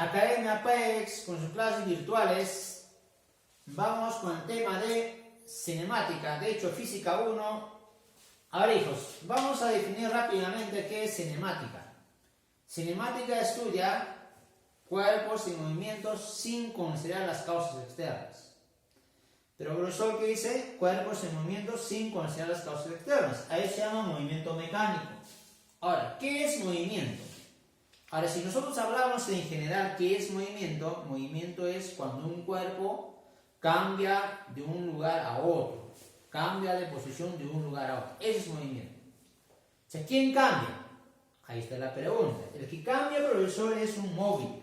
Academia Apex con sus clases virtuales. Vamos con el tema de cinemática, de hecho física 1. A ver, hijos, vamos a definir rápidamente qué es cinemática. Cinemática estudia cuerpos y movimientos sin considerar las causas externas. Pero profesor, ¿qué dice? Cuerpos y movimientos sin considerar las causas externas. Ahí se llama movimiento mecánico. Ahora, ¿qué es movimiento? Ahora, si nosotros hablamos en general qué es movimiento, movimiento es cuando un cuerpo cambia de un lugar a otro, cambia de posición de un lugar a otro. Eso es movimiento. O sea, ¿quién cambia? Ahí está la pregunta. El que cambia, profesor, es un móvil.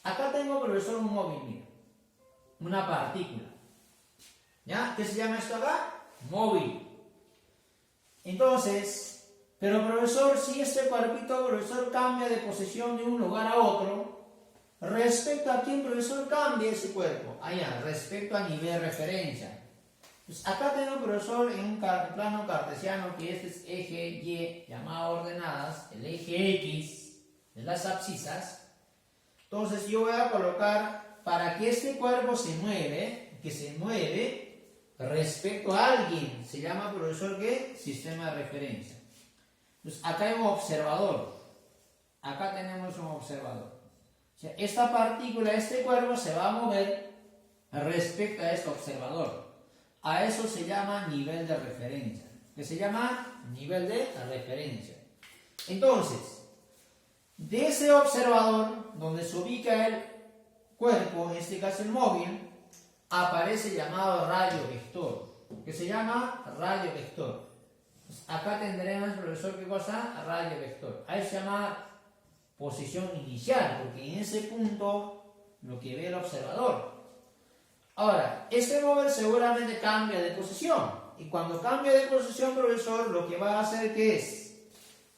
Acá tengo, profesor, un móvil, mira. Una partícula. ¿Ya? ¿Qué se llama esto acá? Móvil. Entonces, pero profesor, si este cuerpito, profesor, cambia de posición de un lugar a otro, ¿respecto a quién, profesor, cambia ese cuerpo? Allá, respecto a nivel de referencia. Pues acá tengo, profesor, en un plano cartesiano que este es eje Y, llamado ordenadas, el eje X de las abscisas. Entonces yo voy a colocar, para que este cuerpo se mueve, respecto a alguien, se llama, profesor, ¿qué? Sistema de referencia. Pues acá hay un observador. Acá tenemos un observador. O sea, esta partícula, este cuerpo se va a mover respecto a este observador. A eso se llama nivel de referencia. ¿Qué se llama? Nivel de referencia. Entonces, de ese observador, donde se ubica el cuerpo, en este caso el móvil, aparece el llamado radio vector. ¿Qué se llama? Radio vector. Acá tendremos, profesor, ¿qué cosa? Radio vector. Ahí se llama posición inicial, porque en ese punto lo que ve el observador. Ahora, este móvil seguramente cambia de posición. Y cuando cambia de posición, profesor, lo que va a hacer, ¿qué es?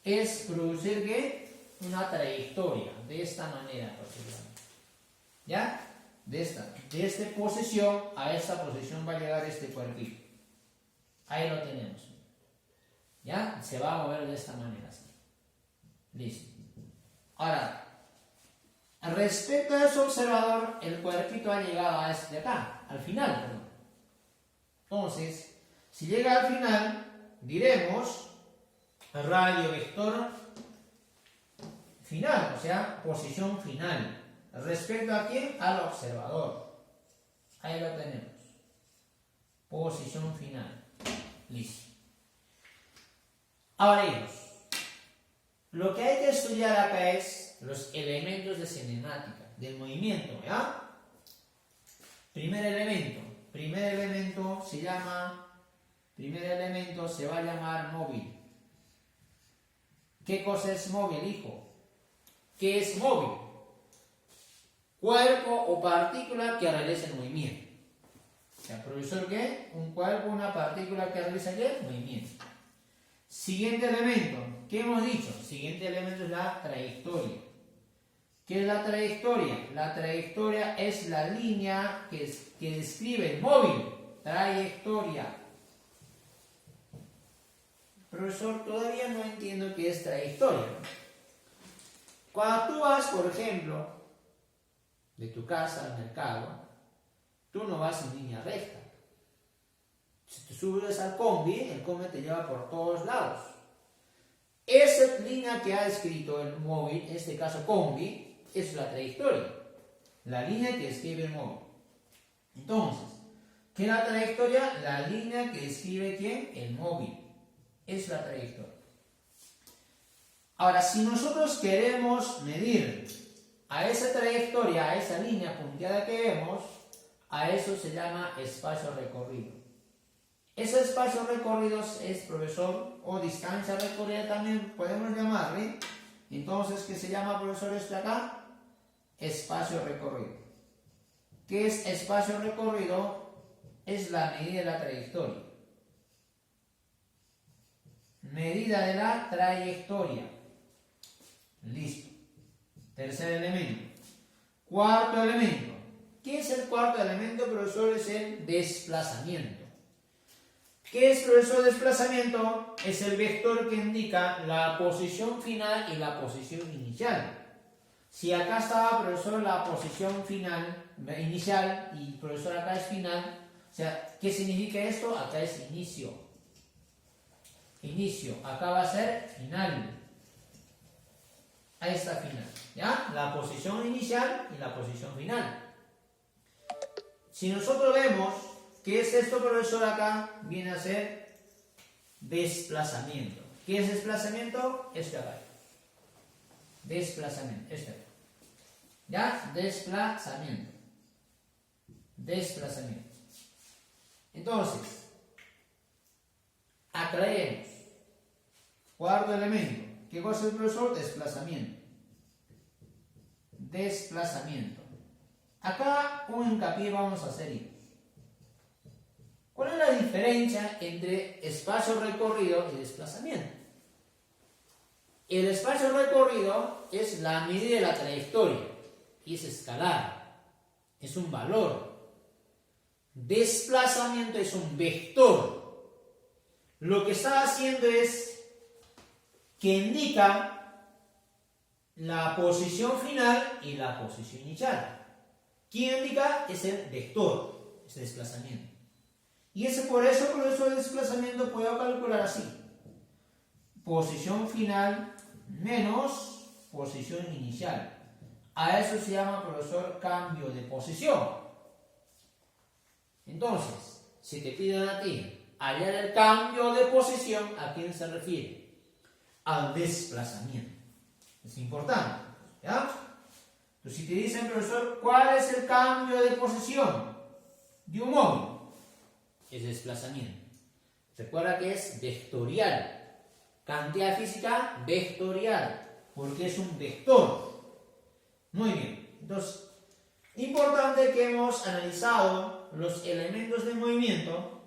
Es producir, ¿qué? Una trayectoria. De esta manera, profesor. ¿Ya? De esta posición a esta posición va a llegar este cuerpito. Ahí lo tenemos. ¿Ya? Se va a mover de esta manera. ¿Sí? Listo. Ahora, respecto a ese observador, el cuerpito ha llegado a este de acá, al final, perdón. Entonces, si llega al final, diremos radio vector final, o sea, posición final. ¿Respecto a quién? Al observador. Ahí lo tenemos. Posición final. Listo. Ahora, hijos, lo que hay que estudiar acá es los elementos de cinemática, del movimiento, ¿ya? Primer elemento se va a llamar móvil. ¿Qué cosa es móvil, hijo? ¿Qué es móvil? Cuerpo o partícula que realiza el movimiento. O sea, profesor, ¿qué? Un cuerpo, una partícula que realiza el movimiento. Siguiente elemento, ¿qué hemos dicho? Siguiente elemento es la trayectoria. ¿Qué es la trayectoria? La trayectoria es la línea que describe el móvil. Trayectoria. Profesor, todavía no entiendo qué es trayectoria. Cuando tú vas, por ejemplo, de tu casa al mercado, tú no vas en línea recta. Si te subes al combi, el combi te lleva por todos lados. Esa línea que ha escrito el móvil, en este caso combi, es la trayectoria. La línea que escribe el móvil. Entonces, ¿qué es la trayectoria? La línea que escribe ¿quién? El móvil. Es la trayectoria. Ahora, si nosotros queremos medir a esa trayectoria, a esa línea punteada que vemos, a eso se llama espacio recorrido. Ese espacio recorrido es, profesor, o distancia recorrida también podemos llamarle. Entonces, ¿qué se llama, profesor, este acá? Espacio recorrido. ¿Qué es espacio recorrido? Es la medida de la trayectoria. Medida de la trayectoria. Listo. Tercer elemento. Cuarto elemento. ¿Qué es el cuarto elemento, profesor? Es el desplazamiento. ¿Qué es, profesor, desplazamiento? Es el vector que indica la posición final y la posición inicial. Si acá estaba, profesor, la posición final, inicial, y profesor acá es final, o sea, ¿qué significa esto? Acá es inicio. Inicio, acá va a ser final. Ahí está final, ¿ya? La posición inicial y la posición final. Si nosotros vemos, ¿qué es esto, profesor? Acá viene a ser desplazamiento. ¿Qué es desplazamiento? Este acá. Desplazamiento, este acá. ¿Ya? Desplazamiento. Desplazamiento. Entonces, aclaremos. Cuarto elemento. ¿Qué cosa es el profesor? Desplazamiento. Desplazamiento. Acá un hincapié vamos a hacer, hijos. ¿Cuál es la diferencia entre espacio recorrido y desplazamiento? El espacio recorrido es la medida de la trayectoria y es escalar, es un valor. Desplazamiento es un vector. Lo que está haciendo es que indica la posición final y la posición inicial. ¿Quién indica? Es el vector, es el desplazamiento. Y por eso el desplazamiento puedo calcular así. Posición final menos posición inicial. A eso se llama, profesor, cambio de posición. Entonces, si te piden a ti hallar el cambio de posición, ¿a quién se refiere? Al desplazamiento. Es importante, ¿ya? Entonces, si te dicen, profesor, ¿cuál es el cambio de posición de un móvil? Es desplazamiento. Recuerda que es vectorial. Cantidad física vectorial, porque es un vector. Muy bien. Entonces, importante que hemos analizado los elementos de movimiento.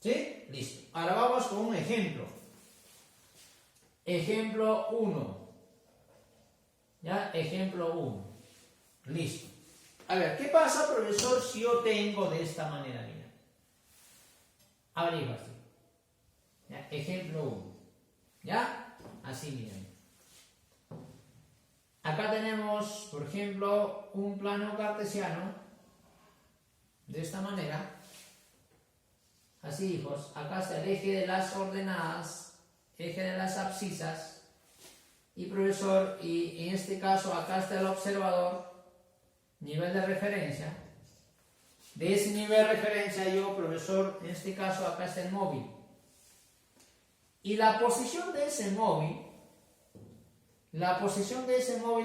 ¿Sí? Listo. Ahora vamos con un ejemplo. Ejemplo 1. ¿Ya? Ejemplo 1. Listo. A ver, ¿qué pasa, profesor, si yo tengo de esta manera? Mira. Averigua así. ¿Ya? Ejemplo 1. ¿Ya? Así, miren. Acá tenemos, por ejemplo, un plano cartesiano. De esta manera. Así, hijos. Acá está el eje de las ordenadas, eje de las abscisas. Y profesor, y en este caso acá está el observador, nivel de referencia. De ese nivel de referencia yo, profesor, en este caso acá está el móvil. Y la posición de ese móvil,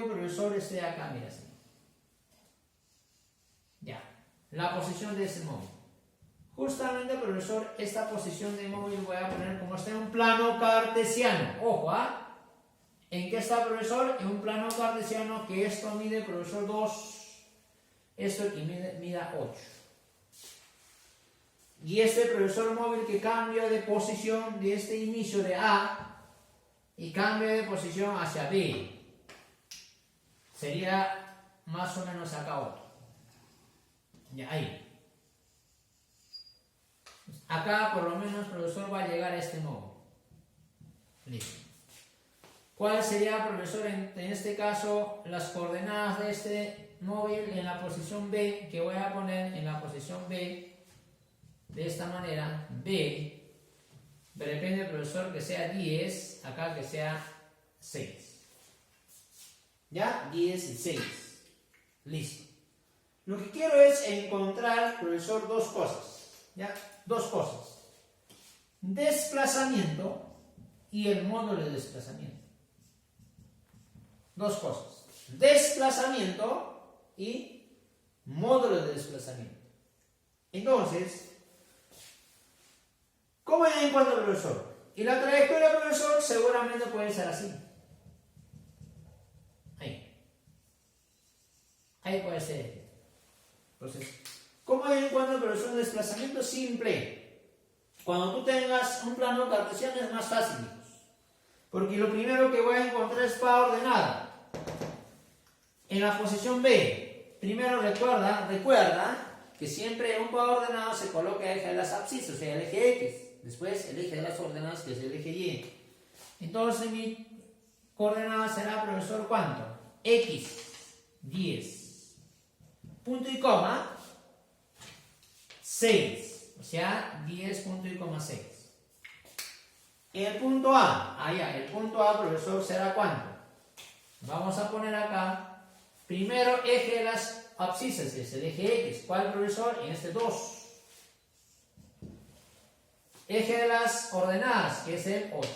profesor, está acá, mira así. Ya, la posición de ese móvil. Justamente, profesor, esta posición de móvil voy a poner como está en un plano cartesiano. Ojo, ¿ah? ¿En qué está, profesor? En un plano cartesiano que esto mide, profesor, 2. Esto aquí mida 8. Y este, profesor, móvil que cambia de posición de este inicio de A y cambia de posición hacia B. Sería más o menos acá otro. Ya, ahí. Acá, por lo menos, profesor, va a llegar a este móvil. Listo. ¿Cuál sería, profesor, en este caso, las coordenadas de este móvil en la posición B, que voy a poner en la posición B, de esta manera, B, depende, profesor, que sea 10, acá que sea 6. ¿Ya? 10 y 6. Listo. Lo que quiero es encontrar, profesor, dos cosas. ¿Ya? Dos cosas. Desplazamiento y el módulo de desplazamiento. Dos cosas. Desplazamiento y módulo de desplazamiento. Entonces, ¿cómo encuentro, profesor? Y la trayectoria, profesor, seguramente puede ser así. Ahí puede ser. Entonces, ¿cómo encuentro, profesor, un desplazamiento simple? Cuando tú tengas un plano cartesiano es más fácil. Porque lo primero que voy a encontrar es pa ordenada. En la posición B, primero recuerda que siempre en un pa ordenado se coloca el eje de las abscisas, o sea, el eje X. Después el eje de las ordenadas, que es el eje Y. Entonces mi coordenada será, profesor, ¿cuánto? x 10, punto y coma, 6, o sea, 10 punto y coma 6. El punto A, el punto A, profesor, ¿será cuánto? Vamos a poner acá, primero eje de las abscisas, que es el eje X. ¿Cuál, profesor? En este 2. Eje de las ordenadas, que es el 8.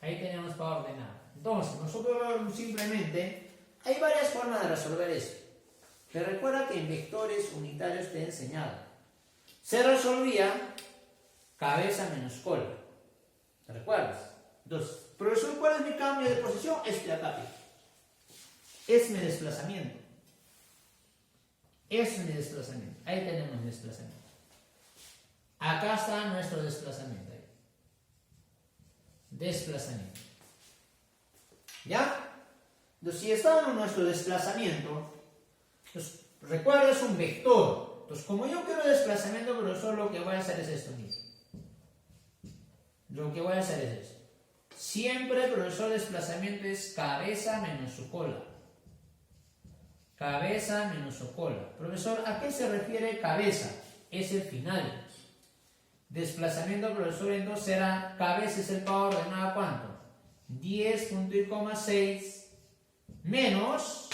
Ahí tenemos para ordenar. Entonces, nosotros simplemente, hay varias formas de resolver esto. Pero recuerda que en vectores unitarios te he enseñado. Se resolvía cabeza menos cola. ¿Te recuerdas? Entonces, profesor, ¿cuál es mi cambio de posición? Este de acá. Es mi desplazamiento. Es mi desplazamiento. Ahí tenemos mi desplazamiento. Acá está nuestro desplazamiento. Desplazamiento. ¿Ya? Entonces, si está en nuestro desplazamiento, entonces, recuerda, es un vector. Entonces, como yo quiero desplazamiento, profesor, lo que voy a hacer es esto mismo. Lo que voy a hacer es esto. Siempre, profesor, desplazamiento es cabeza menos su cola. Cabeza menos su cola. Profesor, ¿a qué se refiere cabeza? Es el final. Desplazamiento, profesor, entonces será cabeza es el power ordenado ¿cuánto? 10.6 menos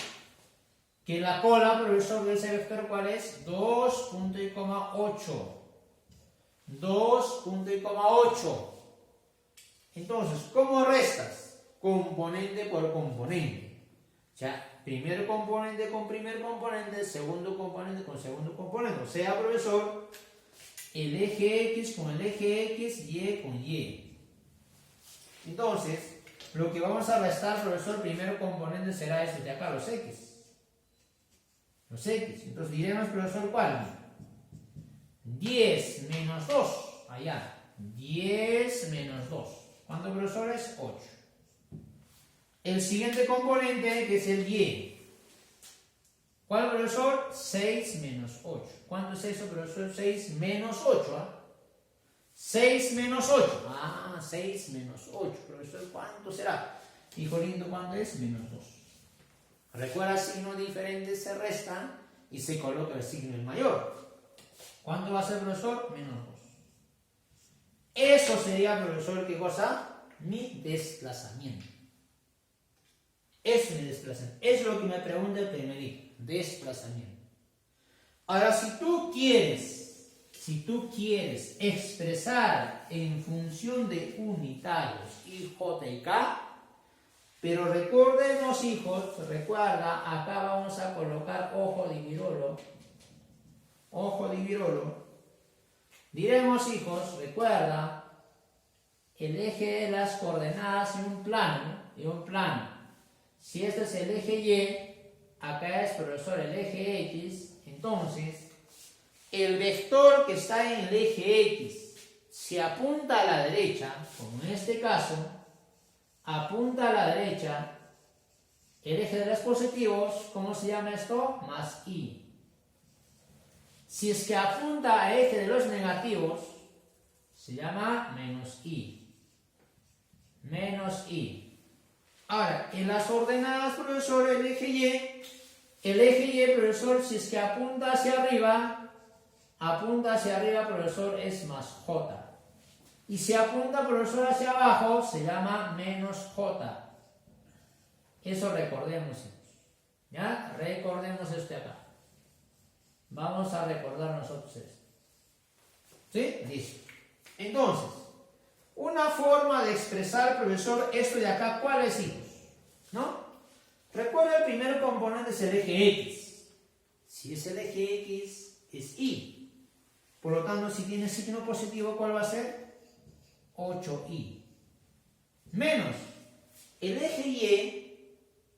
que la cola, profesor, de ese vector, ¿cuál es? 2.8. 2.8. Entonces, ¿cómo restas? Componente por componente. O sea, primer componente con primer componente, segundo componente con segundo componente. O sea, profesor, el eje X con el eje X, Y con Y. Entonces, lo que vamos a restar, profesor, primer componente será este de acá, los X. Los X. Entonces diremos, profesor, ¿cuál? 10 menos 2. Allá. 10 menos 2. ¿Cuánto, profesor? Es 8. El siguiente componente, que es el Y. ¿Cuál, profesor? 6 menos 8. ¿Cuánto es eso, profesor? 6 menos 8. ¿Ah? 6 menos 8. 6 menos 8. Profesor, ¿cuánto será? Hijo lindo, ¿cuánto es? Menos 2. Recuerda, signos diferentes se restan y se coloca el signo en mayor. ¿Cuánto va a ser, profesor? Menos 2. Eso sería, profesor, ¿qué cosa? Mi desplazamiento. Es mi desplazamiento. Es lo que me pregunta el primerito. Desplazamiento. Ahora, si tú quieres expresar en función de unitarios y J y K, pero recordemos, hijos, recuerda, acá vamos a colocar ojo de Virolo. Ojo de Virolo. Diremos, hijos, recuerda, el eje de las coordenadas en un plano. Si este es el eje Y, acá es, profesor, el eje X, entonces, el vector que está en el eje X, si apunta a la derecha, como en este caso, apunta a la derecha, el eje de los positivos, ¿cómo se llama esto? Más I. Si es que apunta al eje de los negativos, se llama menos I. Menos I. Ahora, en las ordenadas, profesor, el eje Y, profesor, si es que apunta hacia arriba, profesor, es más J. Y si apunta, profesor, hacia abajo, se llama menos J. Eso recordemos. ¿Ya? Recordemos esto de acá. Vamos a recordar nosotros esto. ¿Sí? Listo. Entonces, una forma de expresar, profesor, esto de acá, ¿cuál es, hijos? ¿No? Recuerda, el primer componente es el eje X. Si es el eje X, es Y. Por lo tanto, si tiene signo positivo, ¿cuál va a ser? 8i. Menos el eje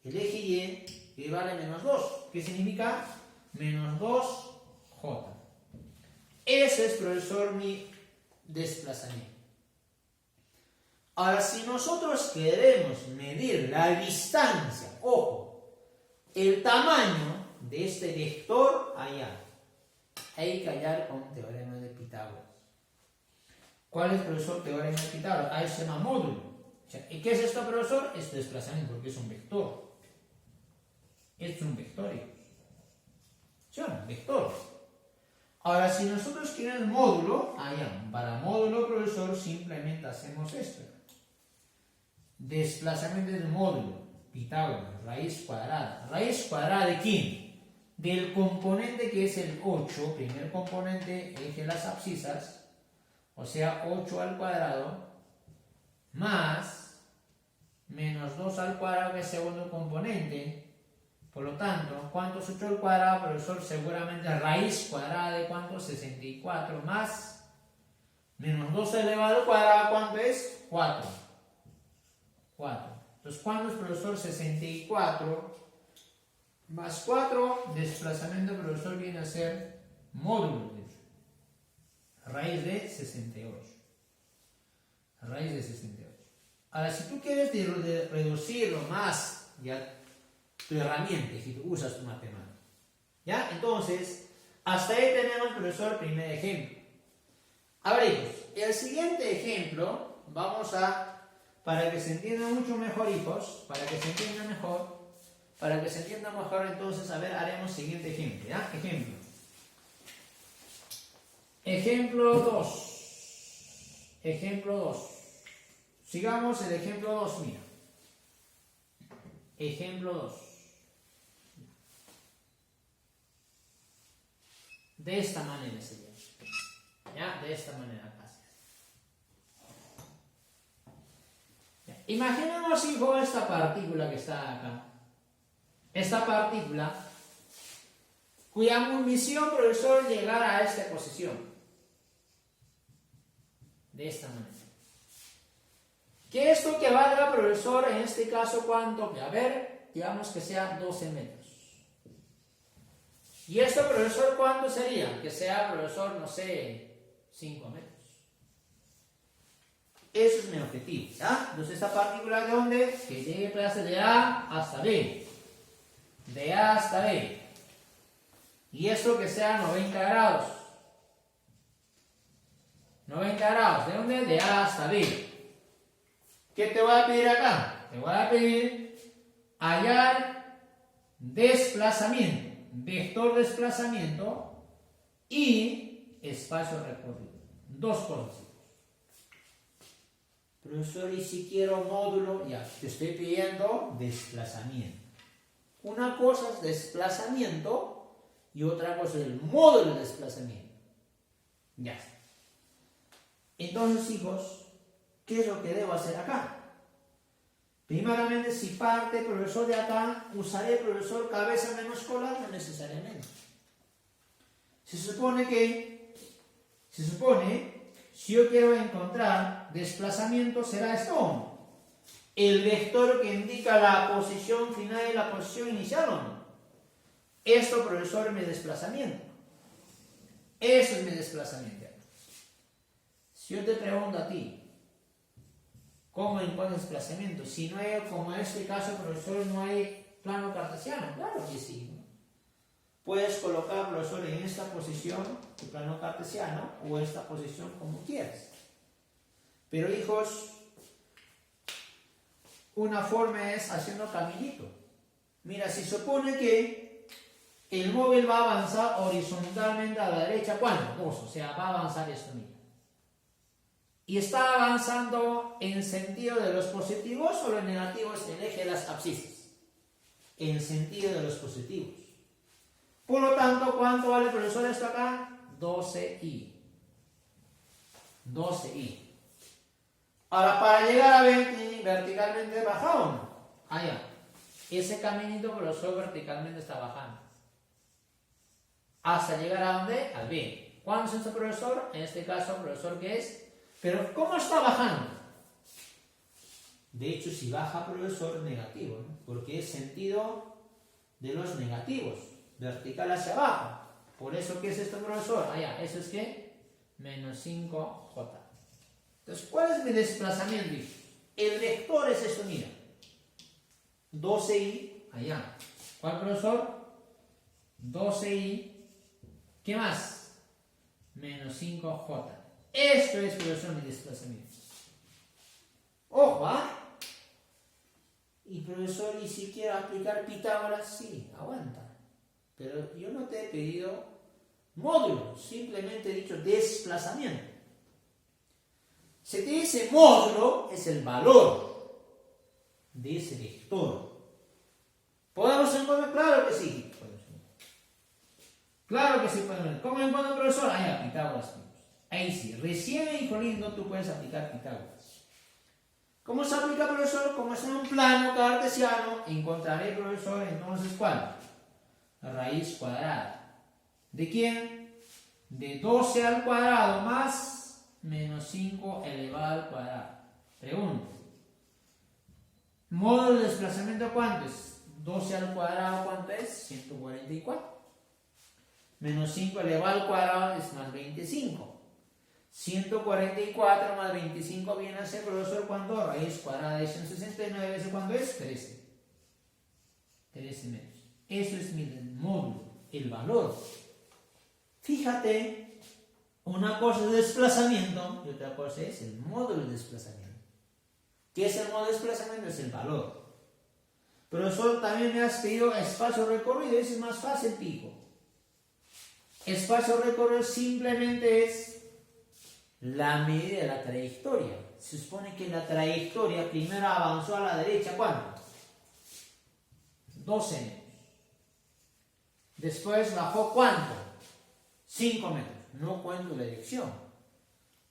Y, que vale menos 2. ¿Qué significa? Menos 2j. Ese es, profesor, mi desplazamiento. Ahora, si nosotros queremos medir la distancia, ojo, el tamaño de este vector allá, hay que hallar con teorema de Pitágoras. ¿Cuál es, profesor, teorema de Pitágoras? Ahí se llama módulo. ¿Y qué es esto, profesor? Es desplazamiento, porque es un vector. es un vector, hijos. ¿Sí o no? Vector. Ahora, si nosotros queremos módulo, para módulo, profesor, simplemente hacemos esto. Desplazamiento del módulo, Pitágoras, raíz cuadrada. ¿Raíz cuadrada de quién? Del componente que es el 8, primer componente, eje de las abscisas, o sea, 8 al cuadrado, más menos 2 al cuadrado, que es segundo componente. Por lo tanto, ¿cuánto es 8 al cuadrado, profesor? Seguramente raíz cuadrada de ¿cuánto? 64 más menos 2 elevado al cuadrado, ¿cuánto es? 4. Entonces, ¿cuánto es, profesor? 64 más 4, desplazamiento, profesor, viene a ser módulo de raíz de 68. Raíz de 68. Ahora, si tú quieres reducirlo más, ya tu herramienta, si tú usas tu matemática. ¿Ya? Entonces, hasta ahí tenemos, profesor, primer ejemplo. A ver, hijos, el siguiente ejemplo, para que se entienda mucho mejor, hijos, para que se entienda mejor, entonces, a ver, haremos el siguiente ejemplo, ¿ya? Ejemplo 2. Sigamos el ejemplo 2, mira. Ejemplo 2. De esta manera sería. ¿Ya? De esta manera casi. ¿Ya? Imaginemos, hijo, esta partícula que está acá. Esta partícula cuya misión, profesor, llegar a esta posición. De esta manera. Que esto que valga, profesor, en este caso, ¿cuánto? A ver, digamos que sea 12 metros. ¿Y esto, profesor, cuánto sería? Que sea, profesor, no sé, 5 metros. Eso es mi objetivo, ¿ya? Entonces, esta partícula, ¿de dónde? Que llegue a clase de A hasta B. De A hasta B. Y esto que sea 90 grados. 90 grados, ¿de dónde? De A hasta B. ¿Qué te voy a pedir acá? Te voy a pedir hallar desplazamiento. Vector desplazamiento y espacio recorrido. Dos cosas. Profesor, y si quiero módulo, ya te estoy pidiendo desplazamiento. Una cosa es desplazamiento y otra cosa es el módulo de desplazamiento. Ya está. Entonces, hijos, ¿qué es lo que debo hacer acá? Primeramente, si parte, profesor, de acá, usaré, profesor, cabeza menos cola, no necesariamente. Se supone, si yo quiero encontrar desplazamiento, será esto. El vector que indica la posición final y la posición inicial, ¿o no? Esto, profesor, es mi desplazamiento. Eso es mi desplazamiento. Si yo te pregunto a ti, ¿cómo encuentras desplazamiento? Si no hay, como en este caso, profesor, no hay plano cartesiano. Claro que sí, ¿no? Puedes colocar, profesor, en esta posición tu plano cartesiano o esta posición como quieras. Pero, hijos, una forma es haciendo caminito. Mira, si supone que el móvil va a avanzar horizontalmente a la derecha, ¿cuánto? 2, o sea, va a avanzar esto, mira. Y está avanzando en sentido de los positivos o los negativos en el eje de las abscisas. En sentido de los positivos. Por lo tanto, ¿cuánto vale, profesor, esto acá? 12i. 12i. Ahora, para llegar a 20, verticalmente bajado o no. Allá. Ese caminito, profesor, verticalmente está bajando. Hasta llegar a ¿dónde? Al B. ¿Cuánto es este, profesor? En este caso, profesor, ¿qué es? Pero, ¿cómo está bajando? De hecho, si baja, profesor, negativo, ¿no? Porque es sentido de los negativos, vertical hacia abajo. Por eso, ¿qué es esto, profesor? Allá, ¿eso es qué? Menos 5j. Entonces, ¿cuál es mi desplazamiento? El vector es esto, mira. 12i, allá. ¿Cuál, profesor? 12i. ¿Qué más? Menos 5j. Esto es, profesor, mi desplazamiento. Ojo, ¿ah? Y profesor, ¿y si quiero aplicar Pitágoras? Sí, aguanta. Pero yo no te he pedido módulo, simplemente he dicho desplazamiento. Se te dice módulo, es el valor de ese vector. ¿Podemos encontrar? Claro que sí. Claro que sí podemos. ¿Cómo encuentro, profesor? Ahí, Pitágoras. Ahí sí, recién, hijo lindo, tú puedes aplicar Pitágoras. ¿Cómo se aplica, profesor? Como es en un plano cartesiano, encontraré, profesor, entonces, ¿cuál? La raíz cuadrada. ¿De quién? De 12 al cuadrado más menos 5 elevado al cuadrado. Pregunto. ¿Módulo de desplazamiento cuánto es? 12 al cuadrado, ¿cuánto es? 144. Menos 5 elevado al cuadrado es más 25. 144 más 25 viene a ser, profesor, ¿cuánto? Raíz cuadrada de 169 veces, ¿cuánto es? 13. 13 menos. Eso es mi módulo, el valor. Fíjate, una cosa es desplazamiento y otra cosa es el módulo de desplazamiento. ¿Qué es el módulo de desplazamiento? Es el valor. Profesor, también me has pedido espacio recorrido, eso es más fácil, pico. Espacio recorrido simplemente es la medida de la trayectoria. Se supone que la trayectoria primero avanzó a la derecha, ¿cuánto? 12 metros. Después bajó, ¿cuánto? 5 metros. No cuento la dirección,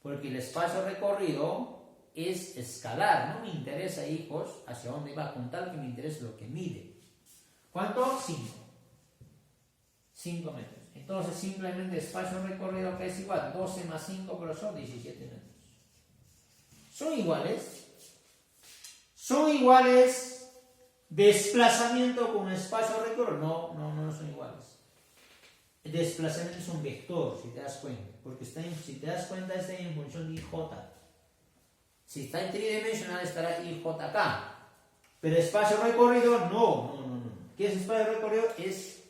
porque el espacio recorrido es escalar. No me interesa, hijos, hacia dónde va, con tal que me interesa lo que mide. ¿Cuánto? 5. 5 metros. Entonces simplemente espacio recorrido que es igual 12 más 5, pero son 17 metros. ¿Son iguales? ¿Son iguales desplazamiento con espacio recorrido? No son iguales. El desplazamiento es un vector, si te das cuenta, porque si te das cuenta está en función de IJ. Si está en tridimensional estará IJ acá. Pero espacio recorrido no. ¿Qué es espacio recorrido? Es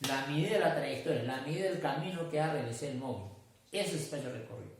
la medida de la trayectoria, la medida del camino que ha realizado el móvil. Ese es espacio recorrido.